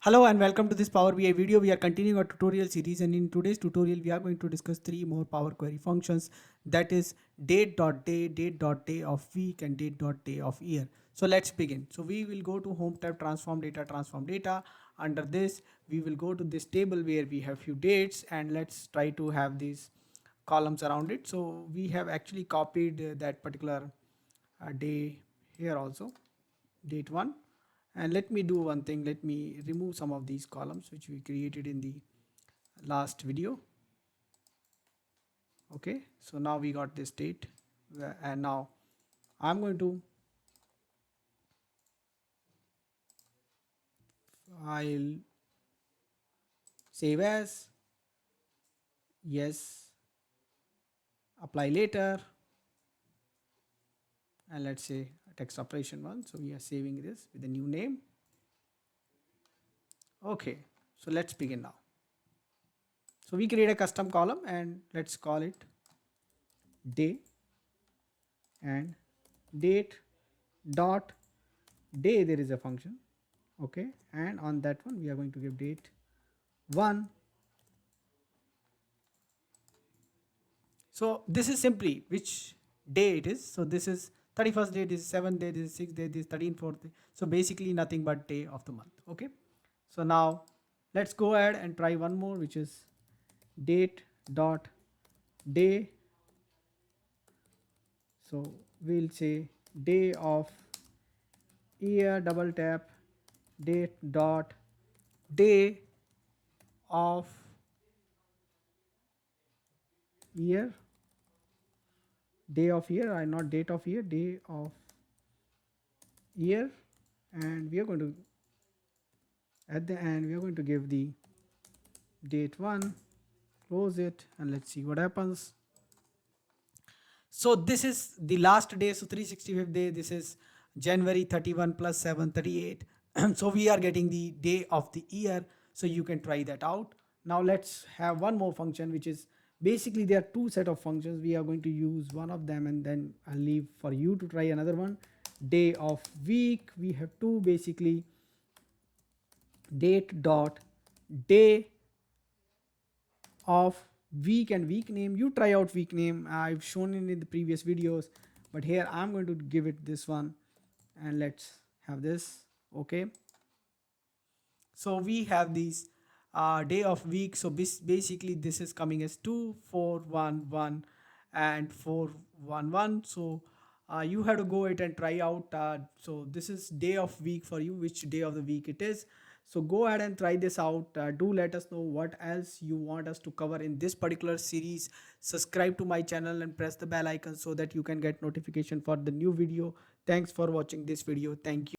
Hello and welcome to this Power BI video. We are continuing our tutorial series, and in today's tutorial we are going to discuss three more Power Query functions, that is Date.Day, Date.Day.Of.Week and Date.DayOfYear. So let's begin. So we will go to Home tab, transform data. Under this we will go to this table where we have few dates, and let's try to have these columns around it. So we have actually copied that particular day here also, date 1. And let me do one thing, let me remove some of these columns which we created in the last video. Okay, so now we got this date, and now I'm going to I'll save as, yes, apply later, and let's say text operation 1. So we are saving this with a new name. Okay, so let's begin now. So we create a custom column and let's call it day, and date dot day, there is a function. Okay, and on that one we are going to give date 1. So this is simply which day it is. So this is 31st day, this is 7th day, this is 6th day, this is 13th, 4th day. So basically nothing but day of the month. Okay, so now let's go ahead and try one more, which is date dot day. So we'll say day of year, double tap, date dot day of year, day of year, I not date of year, day of year. And we are going to, at the end we are going to give the date 1, close it, and let's see what happens. So this is the last day, so 365th day, this is January 31 plus 7, 38. So we are getting the day of the year, so you can try that out. Now let's have one more function, which is basically there are two set of functions. We are going to use one of them and then I'll leave for you to try another one. Day of week, we have two, basically date dot day of week and week name. You try out week name, I've shown it in the previous videos, but here I'm going to give it this one, and let's have this. Okay, so we have these day of week. So basically this is coming as 2411 and 411. So you have to go it and try out. So this is day of week for you, which day of the week it is. So go ahead and try this out. Do let us know what else you want us to cover in this particular series. Subscribe to my channel and press the bell icon so that you can get notification for the new video. Thanks for watching this video. Thank you.